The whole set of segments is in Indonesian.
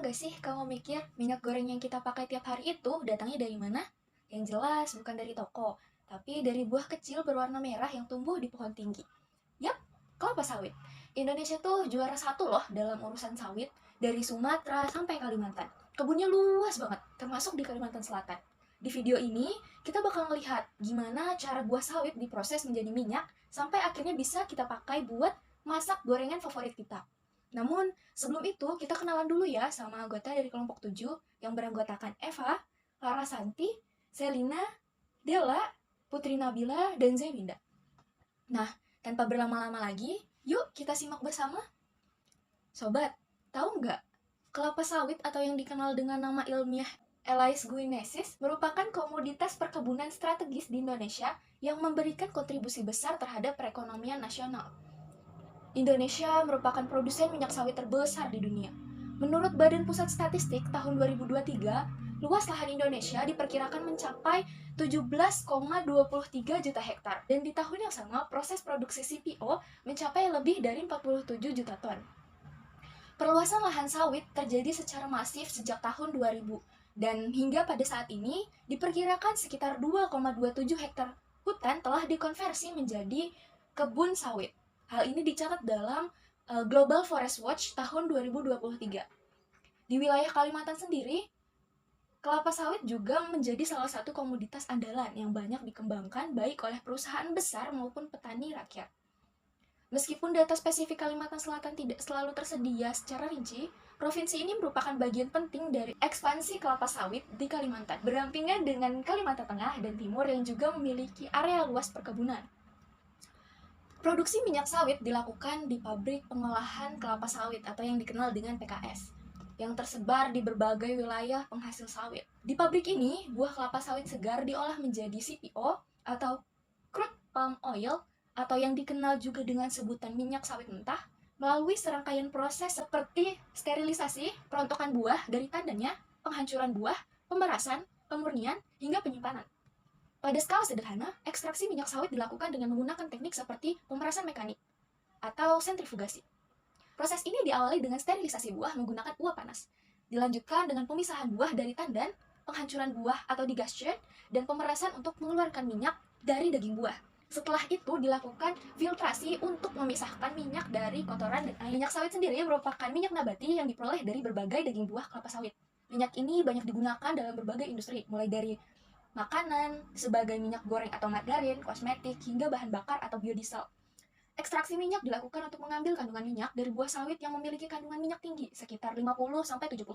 nggak sih kamu mikir minyak goreng yang kita pakai tiap hari itu datangnya dari mana? Yang jelas bukan dari toko, tapi dari buah kecil berwarna merah yang tumbuh di pohon tinggi. Yap, kelapa sawit. Indonesia tuh juara satu loh dalam urusan sawit, dari Sumatera sampai Kalimantan. Kebunnya luas banget, termasuk di Kalimantan Selatan. Di video ini, kita bakal melihat gimana cara buah sawit diproses menjadi minyak, sampai akhirnya bisa kita pakai buat masak gorengan favorit kita. Namun, sebelum itu kita kenalan dulu ya sama anggota dari kelompok 7 yang beranggotakan Eva, Lara Santi, Selina, Della, Putri Nabila, dan Zewinda. Nah, tanpa berlama-lama lagi, yuk kita simak bersama. Sobat, tahu nggak? Kelapa sawit atau yang dikenal dengan nama ilmiah Elais guinesis merupakan komoditas perkebunan strategis di Indonesia yang memberikan kontribusi besar terhadap perekonomian nasional. Indonesia merupakan produsen minyak sawit terbesar di dunia. Menurut Badan Pusat Statistik tahun 2023, luas lahan Indonesia diperkirakan mencapai 17,23 juta hektar. Dan di tahun yang sama, proses produksi CPO mencapai lebih dari 47 juta ton. Perluasan lahan sawit terjadi secara masif sejak tahun 2000, dan hingga pada saat ini diperkirakan sekitar 2,27 hektar hutan telah dikonversi menjadi kebun sawit. Hal ini dicatat dalam Global Forest Watch tahun 2023. Di wilayah Kalimantan sendiri, kelapa sawit juga menjadi salah satu komoditas andalan yang banyak dikembangkan baik oleh perusahaan besar maupun petani rakyat. Meskipun data spesifik Kalimantan Selatan tidak selalu tersedia secara rinci, provinsi ini merupakan bagian penting dari ekspansi kelapa sawit di Kalimantan, berdampingan dengan Kalimantan Tengah dan Timur yang juga memiliki area luas perkebunan. Produksi minyak sawit dilakukan di pabrik pengolahan kelapa sawit atau yang dikenal dengan PKS, yang tersebar di berbagai wilayah penghasil sawit. Di pabrik ini, buah kelapa sawit segar diolah menjadi CPO atau crude palm oil atau yang dikenal juga dengan sebutan minyak sawit mentah melalui serangkaian proses seperti sterilisasi, perontokan buah dari tandanya, penghancuran buah, pemerasan, pemurnian, hingga penyimpanan. Pada skala sederhana, ekstraksi minyak sawit dilakukan dengan menggunakan teknik seperti pemerasan mekanik atau sentrifugasi. Proses ini diawali dengan sterilisasi buah menggunakan uap panas. Dilanjutkan dengan pemisahan buah dari tandan, penghancuran buah atau digestion, dan pemerasan untuk mengeluarkan minyak dari daging buah. Setelah itu dilakukan filtrasi untuk memisahkan minyak dari kotoran dan air. Minyak sawit sendiri merupakan minyak nabati yang diperoleh dari berbagai daging buah kelapa sawit. Minyak ini banyak digunakan dalam berbagai industri, mulai dari makanan, sebagai minyak goreng atau margarin, kosmetik, hingga bahan bakar atau biodiesel. Ekstraksi minyak dilakukan untuk mengambil kandungan minyak dari buah sawit yang memiliki kandungan minyak tinggi, sekitar 50-70%,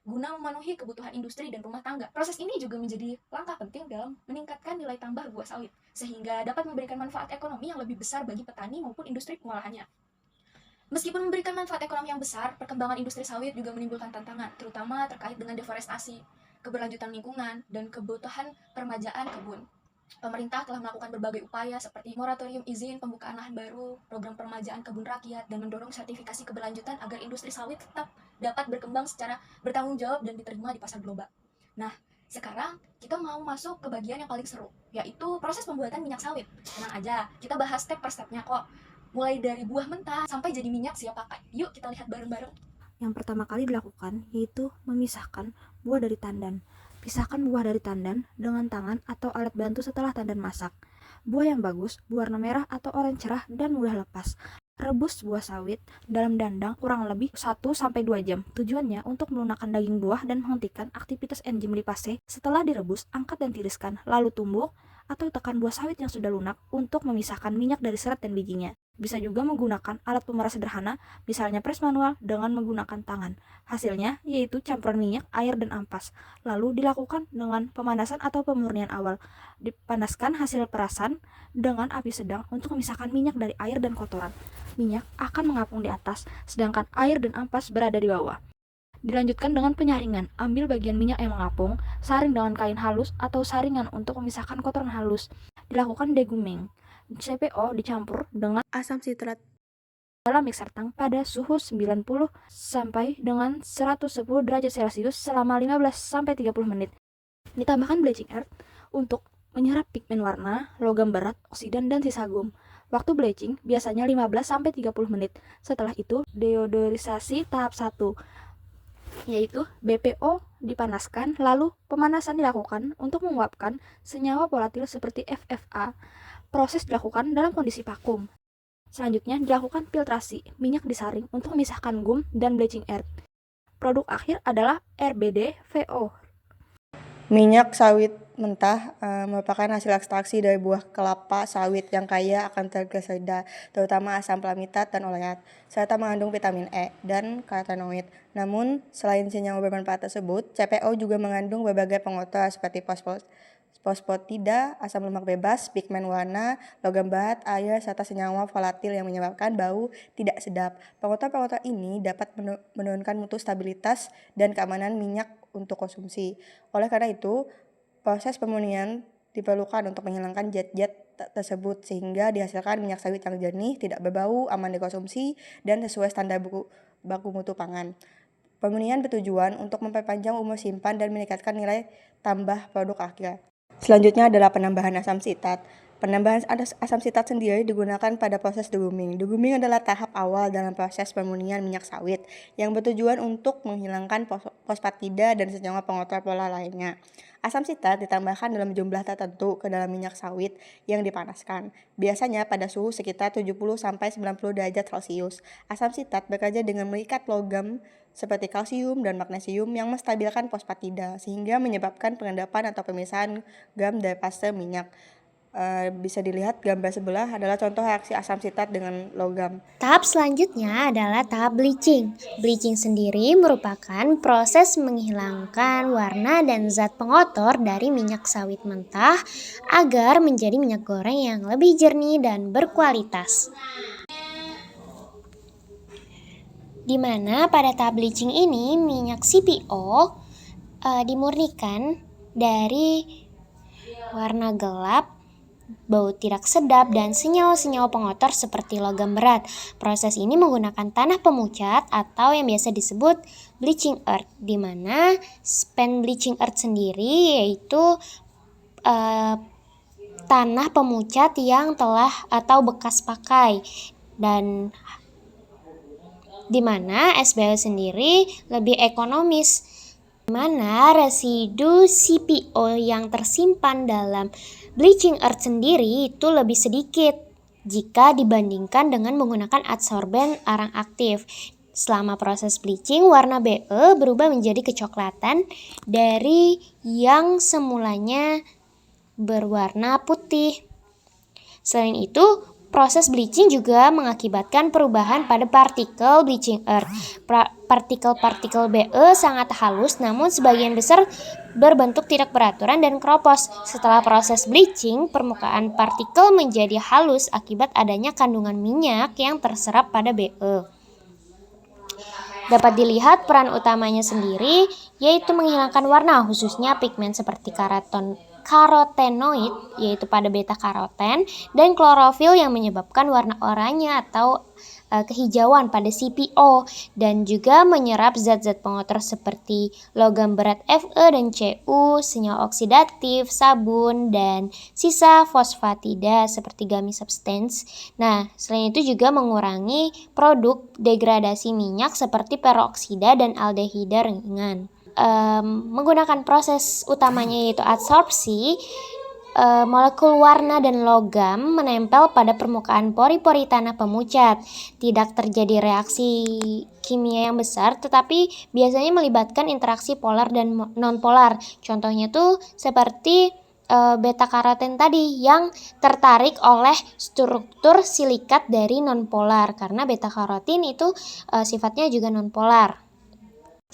guna memenuhi kebutuhan industri dan rumah tangga. Proses ini juga menjadi langkah penting dalam meningkatkan nilai tambah buah sawit, sehingga dapat memberikan manfaat ekonomi yang lebih besar bagi petani maupun industri pengolahannya. Meskipun memberikan manfaat ekonomi yang besar, perkembangan industri sawit juga menimbulkan tantangan, terutama terkait dengan deforestasi, keberlanjutan lingkungan, dan kebutuhan permajaan kebun. Pemerintah telah melakukan berbagai upaya seperti moratorium izin pembukaan lahan baru, program permajaan kebun rakyat, dan mendorong sertifikasi keberlanjutan agar industri sawit tetap dapat berkembang secara bertanggung jawab dan diterima di pasar global. Nah, sekarang kita mau masuk ke bagian yang paling seru, yaitu proses pembuatan minyak sawit. Tenang aja, kita bahas step per stepnya kok. Mulai dari buah mentah sampai jadi minyak siap pakai. Yuk kita lihat bareng-bareng. Yang pertama kali dilakukan yaitu memisahkan buah dari tandan. Pisahkan buah dari tandan dengan tangan atau alat bantu setelah tandan masak. Buah yang bagus berwarna merah atau oranye cerah dan mudah lepas. Rebus buah sawit dalam dandang kurang lebih 1-2 jam. Tujuannya untuk melunakkan daging buah dan menghentikan aktivitas enzim lipase. Setelah direbus, angkat dan tiriskan, lalu tumbuk atau tekan buah sawit yang sudah lunak untuk memisahkan minyak dari serat dan bijinya. Bisa juga menggunakan alat pemeras sederhana, misalnya pres manual dengan menggunakan tangan. Hasilnya yaitu campuran minyak, air, dan ampas. Lalu dilakukan dengan pemanasan atau pemurnian awal. Dipanaskan hasil perasan dengan api sedang untuk memisahkan minyak dari air dan kotoran. Minyak akan mengapung di atas, sedangkan air dan ampas berada di bawah. Dilanjutkan dengan penyaringan. Ambil bagian minyak yang mengapung, saring dengan kain halus atau saringan untuk memisahkan kotoran halus. Dilakukan deguming. CPO dicampur dengan asam sitrat dalam mixer tang pada suhu 90 sampai dengan 110 derajat Celcius selama 15-30 menit. Ditambahkan bleaching earth untuk menyerap pigmen warna, logam berat, oksidan, dan sisa gum. Waktu bleaching biasanya 15-30 menit. Setelah itu, deodorisasi tahap 1. yaitu BPO dipanaskan, lalu pemanasan dilakukan untuk menguapkan senyawa volatil seperti FFA. Proses dilakukan dalam kondisi vakum. Selanjutnya dilakukan filtrasi, minyak disaring untuk memisahkan gum dan bleaching earth. Produk akhir adalah RBD VO. Minyak sawit mentah merupakan hasil ekstraksi dari buah kelapa sawit yang kaya akan trigliserida, terutama asam palmitat dan oleat, serta mengandung vitamin E dan karotenoid. Namun, selain senyawa bermanfaat tersebut, CPO juga mengandung berbagai pengotor seperti fosfatida, asam lemak bebas, pigmen warna, logam berat, air, serta senyawa volatil yang menyebabkan bau tidak sedap. Pengotor-pengotor ini dapat menurunkan mutu stabilitas dan keamanan minyak untuk konsumsi. Oleh karena itu, proses pemurnian diperlukan untuk menghilangkan zat-zat tersebut sehingga dihasilkan minyak sawit yang jernih, tidak berbau, aman dikonsumsi, dan sesuai standar baku mutu pangan. Pemurnian bertujuan untuk memperpanjang umur simpan dan meningkatkan nilai tambah produk akhir. Selanjutnya adalah penambahan asam sitat. Penambahan asam sitat sendiri digunakan pada proses deguming. Deguming adalah tahap awal dalam proses pemurnian minyak sawit yang bertujuan untuk menghilangkan fosfatida dan senyawa pengotor pola lainnya. Asam sitat ditambahkan dalam jumlah tertentu ke dalam minyak sawit yang dipanaskan, biasanya pada suhu sekitar 70-90 derajat Celcius. Asam sitat bekerja dengan mengikat logam seperti kalsium dan magnesium yang menstabilkan fosfatida, sehingga menyebabkan pengendapan atau pemisahan gam dari fase minyak. Bisa dilihat gambar sebelah adalah contoh reaksi asam sitat dengan logam. Tahap selanjutnya adalah tahap bleaching. Bleaching sendiri merupakan proses menghilangkan warna dan zat pengotor dari minyak sawit mentah agar menjadi minyak goreng yang lebih jernih dan berkualitas. Di mana pada tahap bleaching ini minyak CPO dimurnikan dari warna gelap, bau tidak sedap, dan senyawa-senyawa pengotor seperti logam berat. Proses ini menggunakan tanah pemucat atau yang biasa disebut bleaching earth, di mana spent bleaching earth sendiri yaitu tanah pemucat yang telah atau bekas pakai, dan di mana SBL sendiri lebih ekonomis, di mana residu CPO yang tersimpan dalam bleaching earth sendiri itu lebih sedikit jika dibandingkan dengan menggunakan adsorben arang aktif. Selama proses bleaching, warna BE berubah menjadi kecoklatan dari yang semulanya berwarna putih. Selain itu, proses bleaching juga mengakibatkan perubahan pada partikel bleaching earth. Partikel-partikel BE sangat halus, namun sebagian besar berbentuk tidak beraturan dan keropos. Setelah proses bleaching, permukaan partikel menjadi halus akibat adanya kandungan minyak yang terserap pada BE. Dapat dilihat peran utamanya sendiri, yaitu menghilangkan warna, khususnya pigmen seperti karotenoid, yaitu pada beta-karoten, dan klorofil yang menyebabkan warna oranye atau kehijauan pada CPO, dan juga menyerap zat-zat pengotor seperti logam berat Fe dan Cu, senyawa oksidatif, sabun, dan sisa fosfatida seperti gummy substance. Nah, selain itu juga mengurangi produk degradasi minyak seperti peroksida dan aldehida ringan. Menggunakan proses utamanya yaitu adsorpsi, molekul warna dan logam menempel pada permukaan pori-pori tanah pemucat. Tidak terjadi reaksi kimia yang besar, tetapi biasanya melibatkan interaksi polar dan non-polar. Contohnya tuh seperti beta-karoten tadi yang tertarik oleh struktur silikat dari non-polar, karena beta-karotin itu sifatnya juga non-polar.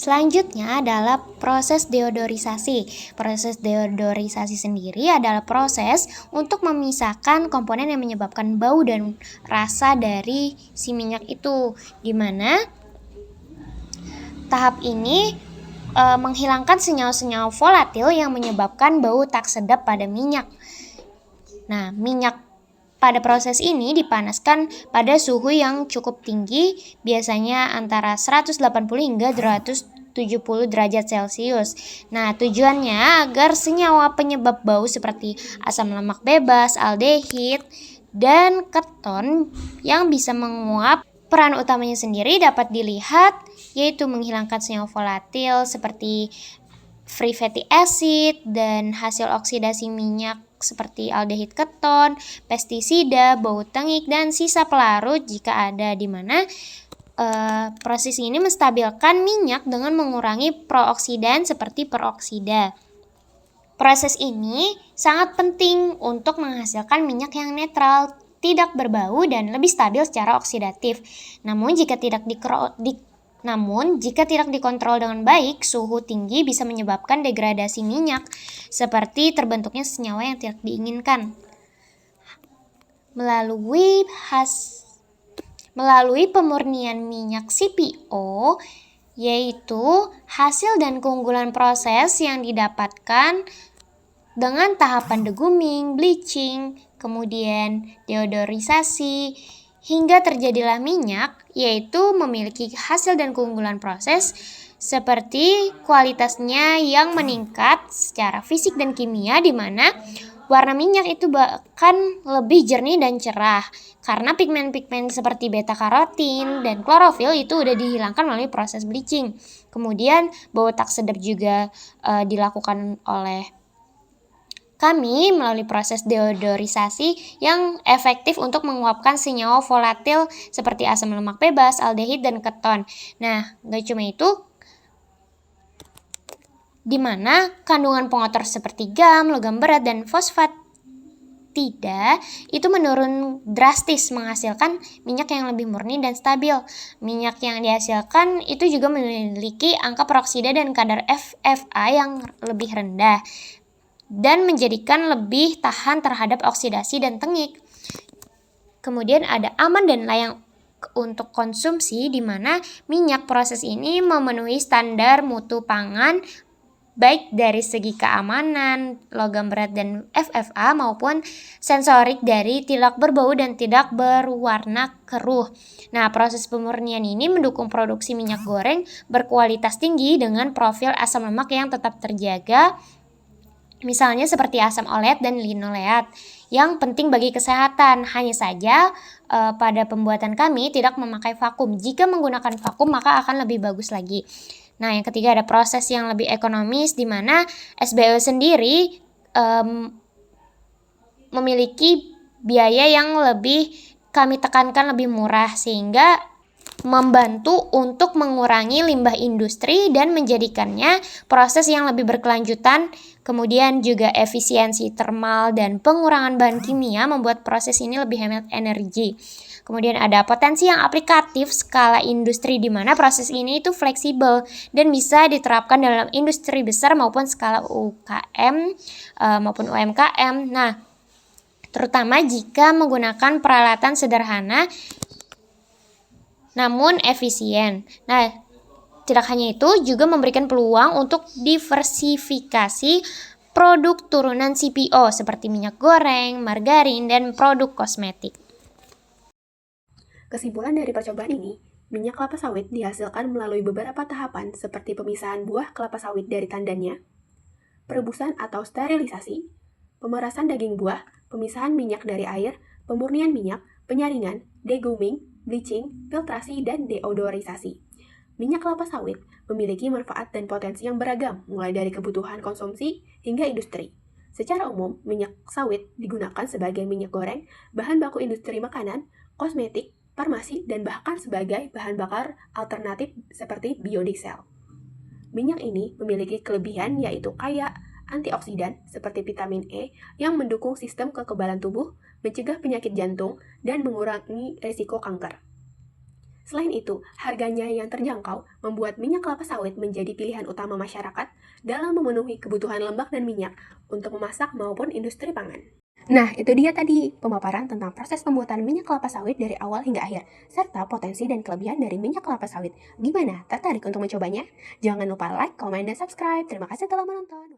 Selanjutnya adalah proses deodorisasi. Proses deodorisasi sendiri adalah proses untuk memisahkan komponen yang menyebabkan bau dan rasa dari si minyak itu, di mana tahap ini menghilangkan senyawa-senyawa volatil yang menyebabkan bau tak sedap pada minyak. Nah, minyak pada proses ini dipanaskan pada suhu yang cukup tinggi, biasanya antara 180 hingga 270 derajat Celcius. Nah, tujuannya agar senyawa penyebab bau seperti asam lemak bebas, aldehid, dan keton yang bisa menguap Peran utamanya sendiri dapat dilihat yaitu menghilangkan senyawa volatil seperti free fatty acid dan hasil oksidasi minyak seperti aldehid keton, pestisida, bau tengik, dan sisa pelarut jika ada, di mana proses ini menstabilkan minyak dengan mengurangi prooksidan seperti peroksida. Proses ini sangat penting untuk menghasilkan minyak yang netral, tidak berbau, dan lebih stabil secara oksidatif. Namun jika tidak dikontrol dengan baik, suhu tinggi bisa menyebabkan degradasi minyak, seperti terbentuknya senyawa yang tidak diinginkan. Melalui pemurnian minyak CPO, yaitu hasil dan keunggulan proses yang didapatkan dengan tahapan deguming, bleaching, kemudian deodorisasi, hingga terjadilah minyak, yaitu memiliki hasil dan keunggulan proses seperti kualitasnya yang meningkat secara fisik dan kimia, di mana warna minyak itu bahkan lebih jernih dan cerah karena pigmen-pigmen seperti beta karotin dan klorofil itu udah dihilangkan melalui proses bleaching. Kemudian bau tak sedap juga dilakukan oleh kami melalui proses deodorisasi yang efektif untuk menguapkan senyawa volatil seperti asam lemak bebas, aldehid, dan keton. Nah, gak cuma itu, di mana kandungan pengotor seperti gam, logam berat, dan fosfatida itu menurun drastis, menghasilkan minyak yang lebih murni dan stabil. Minyak yang dihasilkan itu juga memiliki angka peroksida dan kadar FFA yang lebih rendah, dan menjadikan lebih tahan terhadap oksidasi dan tengik. Kemudian ada aman dan layak untuk konsumsi, di mana minyak proses ini memenuhi standar mutu pangan baik dari segi keamanan, logam berat dan FFA, maupun sensorik dari tidak berbau dan tidak berwarna keruh. Nah, proses pemurnian ini mendukung produksi minyak goreng berkualitas tinggi dengan profil asam lemak yang tetap terjaga, misalnya seperti asam oleat dan linoleat, yang penting bagi kesehatan. Hanya saja pada pembuatan kami tidak memakai vakum. Jika menggunakan vakum maka akan lebih bagus lagi. Nah, yang ketiga ada proses yang lebih ekonomis, di mana SBO sendiri memiliki biaya yang lebih kami tekankan lebih murah, sehingga membantu untuk mengurangi limbah industri dan menjadikannya proses yang lebih berkelanjutan. Kemudian juga efisiensi termal dan pengurangan bahan kimia membuat proses ini lebih hemat energi. Kemudian ada potensi yang aplikatif skala industri, di mana proses ini itu fleksibel dan bisa diterapkan dalam industri besar maupun skala UKM maupun UMKM. Nah, terutama jika menggunakan peralatan sederhana namun efisien. Nah, tidak hanya itu, juga memberikan peluang untuk diversifikasi produk turunan CPO seperti minyak goreng, margarin, dan produk kosmetik. Kesimpulan dari percobaan ini, minyak kelapa sawit dihasilkan melalui beberapa tahapan seperti pemisahan buah kelapa sawit dari tandannya, perebusan atau sterilisasi, pemerasan daging buah, pemisahan minyak dari air, pemurnian minyak, penyaringan, deguming, bleaching, filtrasi, dan deodorisasi. Minyak kelapa sawit memiliki manfaat dan potensi yang beragam, mulai dari kebutuhan konsumsi hingga industri. Secara umum, minyak sawit digunakan sebagai minyak goreng, bahan baku industri makanan, kosmetik, farmasi, dan bahkan sebagai bahan bakar alternatif seperti biodiesel. Minyak ini memiliki kelebihan yaitu kaya antioksidan seperti vitamin E yang mendukung sistem kekebalan tubuh, mencegah penyakit jantung, dan mengurangi risiko kanker. Selain itu, harganya yang terjangkau membuat minyak kelapa sawit menjadi pilihan utama masyarakat dalam memenuhi kebutuhan lemak dan minyak untuk memasak maupun industri pangan. Nah, itu dia tadi pemaparan tentang proses pembuatan minyak kelapa sawit dari awal hingga akhir, serta potensi dan kelebihan dari minyak kelapa sawit. Gimana? Tertarik untuk mencobanya? Jangan lupa like, komen, dan subscribe. Terima kasih telah menonton.